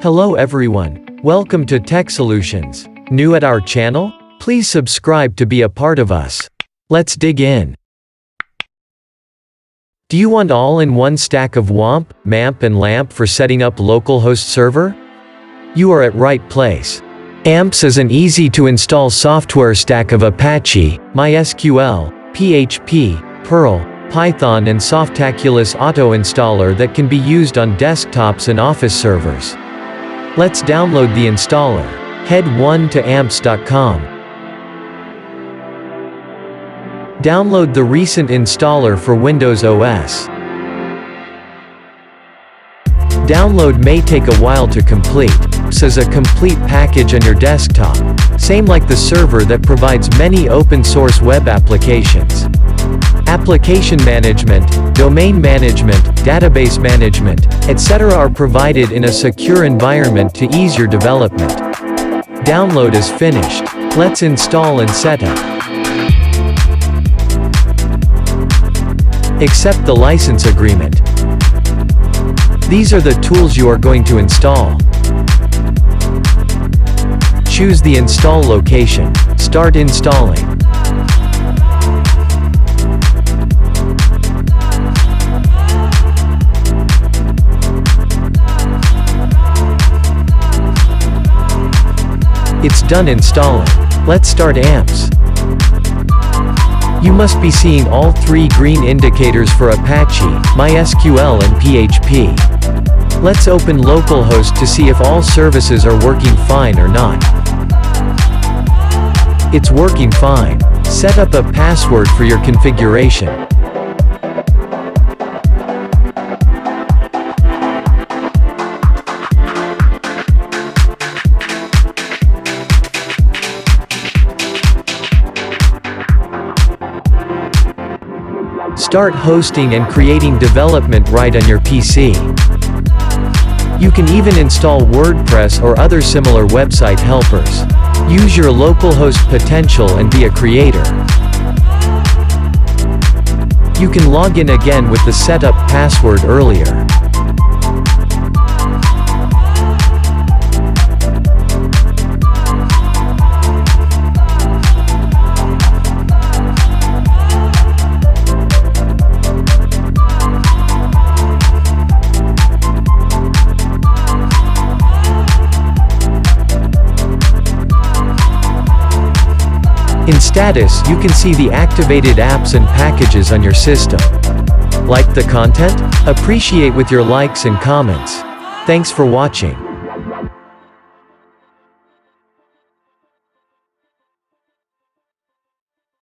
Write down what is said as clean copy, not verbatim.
Hello everyone, welcome to Tech Solutions. New at our channel? Please subscribe to be a part of us. Let's dig in. Do you want all-in-one stack of WAMP, MAMP and LAMP for setting up localhost server? You are at right place. AMPS is an easy-to-install software stack of Apache, MySQL, PHP, Perl, Python and Softaculous auto-installer that can be used on desktops and office servers. Let's download the installer. Head to amps.com. Download the recent installer for Windows OS. Download may take a while to complete. This is a complete package on your desktop, same like the server that provides many open-source web applications. Application management, domain management, database management, etc. are provided in a secure environment to ease your development. Download is finished. Let's install and set up. Accept the license agreement. These are the tools you are going to install. Choose the install location. Start installing. It's done installing. Let's start AMPS. You must be seeing all three green indicators for Apache, MySQL and PHP. Let's open localhost to see if all services are working fine or not. It's working fine. Set up a password for your configuration. Start hosting and creating development right on your PC. You can even install WordPress or other similar website helpers. Use your localhost potential and be a creator. You can log in again with the setup password earlier. In status, you can see the activated apps and packages on your system. Like the content? Appreciate with your likes and comments. Thanks for watching.